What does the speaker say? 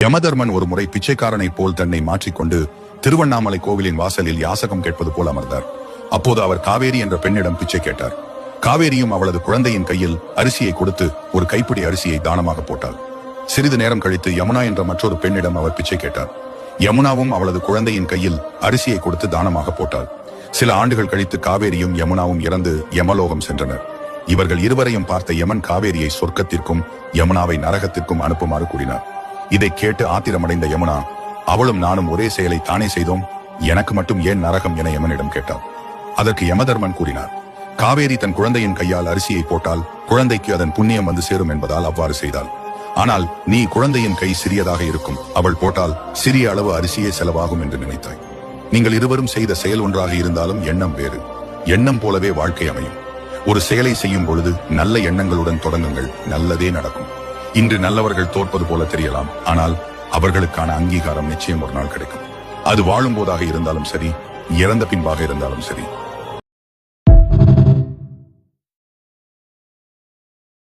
யமதர்மன் ஒரு முறை பிச்சைக்காரனைப் போல் தன்னை மாற்றிக்கொண்டு திருவண்ணாமலை கோவிலின் வாசலில் யாசகம் கேட்பது போல் அமர்ந்தார். அப்போது அவர் காவேரி என்ற பெண்ணிடம் பிச்சை கேட்டார். காவேரியும் அவளது குழந்தையின் கையில் அரிசியை கொடுத்து ஒரு கைப்பிடி அரிசியை தானமாக போட்டாள். சிறிது நேரம் கழித்து யமுனா என்ற மற்றொரு பெண்ணிடம் அவர் பிச்சை கேட்டார். யமுனாவும் அவளது குழந்தையின் கையில் அரிசியை கொடுத்து தானமாக போட்டாள். சில ஆண்டுகள் கழித்து காவேரியும் யமுனாவும் இறந்து யமலோகம் சென்றனர். இவர்கள் இருவரையும் பார்த்த யமன் காவேரியை சொர்க்கத்திற்கும் யமுனாவை நரகத்திற்கும் அனுப்புமாறு கூறினார். இதை கேட்டு ஆத்திரமடைந்த யமுனா, அவளும் நானும் ஒரே செயலை தானே செய்தோம், எனக்கு மட்டும் ஏன் நரகம் என யமனிடம் கேட்டார். அதற்கு யமதர்மன் கூறினார், காவேரி தன் குழந்தையின் கையால் அரிசியை போட்டால் குழந்தைக்கு அதன் புண்ணியம் வந்து சேரும் என்பதால் அவ்வாறு செய்தாள். ஆனால் நீ குழந்தையின் கை சிறியதாக இருக்கும், அவள் போட்டால் சிறிய அளவு அரிசியே செலவாகும் என்று நினைத்தாய். நீங்கள் இருவரும் செய்த செயல் ஒன்றாக இருந்தாலும் எண்ணம் வேறு. எண்ணம் போலவே வாழ்க்கை அமையும். ஒரு செயலை செய்யும் பொழுது நல்ல எண்ணங்களுடன் தொடங்குங்கள், நல்லதே நடக்கும். இன்று நல்லவர்கள் தோற்பது போல தெரியலாம், ஆனால் அவர்களுக்கான அங்கீகாரம் நிச்சயம் ஒரு நாள் கிடைக்கும். அது வாழும் போதாக இருந்தாலும் சரி, இறந்த பின்பாக இருந்தாலும் சரி.